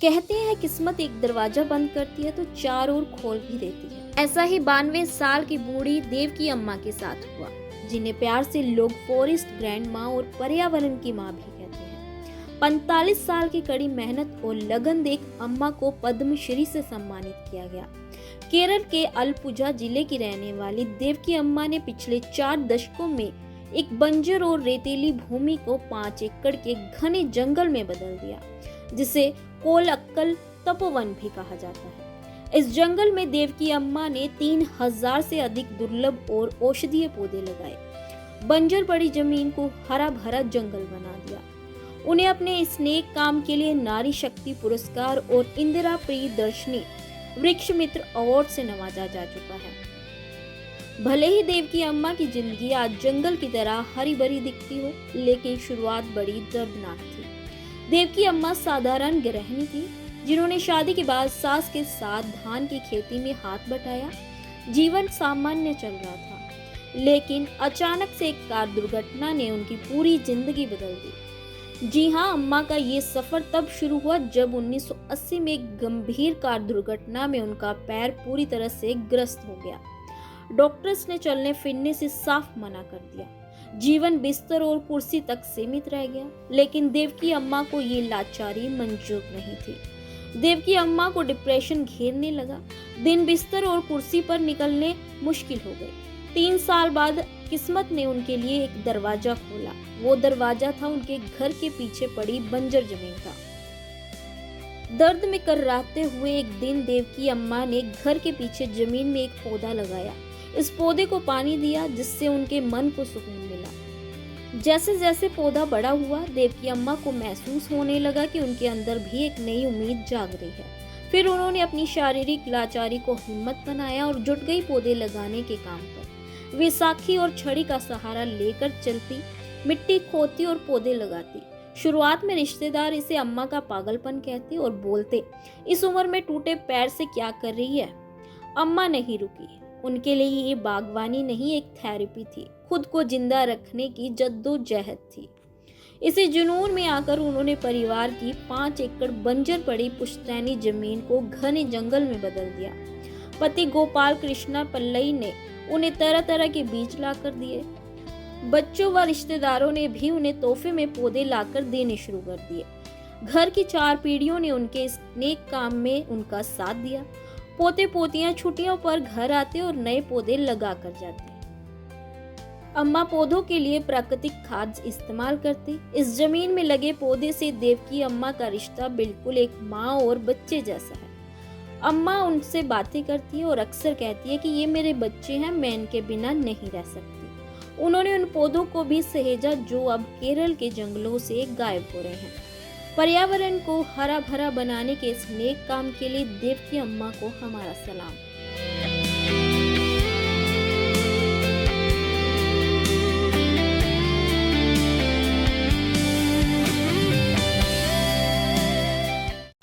कहते हैं किस्मत एक दरवाजा बंद करती है तो चार ओर खोल भी देती है। ऐसा ही 92 साल की बूढ़ी देवकी अम्मा के साथ हुआ, जिन्हें प्यार से लोग फॉरेस्ट ग्रैंड माँ और पर्यावरण की माँ भी कहते हैं। 45 साल की कड़ी मेहनत और लगन देख अम्मा को पद्मश्री से सम्मानित किया गया। केरल के अलपुझा जिले की रहने वाली देवकी अम्मा ने पिछले 4 दशकों में एक बंजर और रेतीली भूमि को 5 एकड़ के घने जंगल में बदल दिया, जिसे कोलक्कल तपोवन भी कहा जाता है। इस जंगल में देवकी अम्मा ने 3000 से अधिक दुर्लभ और औषधीय पौधे लगाए, बंजर पड़ी जमीन को हरा भरा जंगल बना दिया। उन्हें अपने इस नेक काम के लिए नारी शक्ति पुरस्कार और इंदिरा प्रियदर्शनी वृक्ष मित्र अवार्ड से नवाजा जा चुका है। भले ही देवकी अम्मा की जिंदगी आज जंगल की तरह हरी भरी दिखती हो, लेकिन शुरुआत बड़ी दर्दनाक थी। देवकी अम्मा साधारण गृहिणी थी, जिन्होंने शादी के बाद सास के साथ धान की खेती में हाथ बटाया। जीवन सामान्य चल रहा था, लेकिन अचानक से एक कार दुर्घटना ने उनकी पूरी जिंदगी बदल दी। जी हाँ, अम्मा का ये सफर तब शुरू हुआ जब 1980 में एक गंभीर कार दुर्घटना में उनका पैर पूरी तरह से ग्रस्त हो गया। डॉक्टर्स ने चलने फिरने से साफ मना कर दिया। जीवन बिस्तर और कुर्सी तक सीमित रह गया, लेकिन देवकी अम्मा को ये लाचारी मंजूर नहीं थी। देवकी अम्मा को डिप्रेशन घेरने लगा। दिन बिस्तर और कुर्सी पर निकलने मुश्किल हो गए। 3 साल बाद किस्मत ने उनके लिए एक दरवाजा खोला। वो दरवाजा था उनके घर के पीछे पड़ी बंजर जमीन का। दर्द में कर्राते हुए एक दिन देवकी अम्मा ने घर के पीछे जमीन में एक पौधा लगाया। इस पौधे को पानी दिया, जिससे उनके मन को सुकून मिला। जैसे जैसे पौधा बड़ा हुआ, देवकी अम्मा को महसूस होने लगा कि उनके अंदर भी एक नई उम्मीद जाग रही है। फिर उन्होंने अपनी शारीरिक लाचारी को हिम्मत बनाया और जुट गई पौधे लगाने के काम पर। वे साखी और छड़ी का सहारा लेकर चलती, मिट्टी खोदती और पौधे लगाती। शुरुआत में रिश्तेदार इसे अम्मा का पागलपन कहते और बोलते, इस उम्र में टूटे पैर से क्या कर रही है। अम्मा नहीं रुकी। उनके लिए ये बागवानी नहीं, एक थेरेपी थी, खुद को जिंदा रखने की जद्दोजहद थी। इसी जुनून में आकर उन्होंने परिवार की 5 एकड़ बंजर पड़ी पुश्तैनी जमीन को घने जंगल में बदल दिया। पति गोपाल कृष्णा पल्लई ने उन्हें तरह तरह के बीज लाकर दिए। बच्चों व रिश्तेदारों ने भी उन्हें तोहफे में पौधे लाकर देने शुरू कर दिए। घर की 4 पीढ़ियों ने उनके इस नेक काम में उनका साथ दिया। पोते पोतियां छुट्टियों पर घर आते और नए पौधे लगा कर जाते। अम्मा पौधों के लिए प्राकृतिक खाद इस्तेमाल करती। इस जमीन में लगे पौधे से देवकी अम्मा का रिश्ता बिल्कुल एक माँ और बच्चे जैसा है। अम्मा उनसे बातें करती है और अक्सर कहती है कि ये मेरे बच्चे हैं, मैं इनके बिना नहीं रह सकती। उन्होंने उन पौधों को भी सहेजा जो अब केरल के जंगलों से गायब हो रहे हैं। पर्यावरण को हरा भरा बनाने के इस नेक काम के लिए देवकी अम्मा को हमारा सलाम।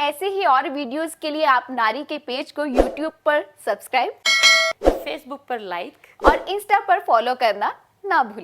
ऐसे ही और वीडियोस के लिए आप नारी के पेज को YouTube पर सब्सक्राइब, फेसबुक पर लाइक और इंस्टा पर फॉलो करना ना भूलें।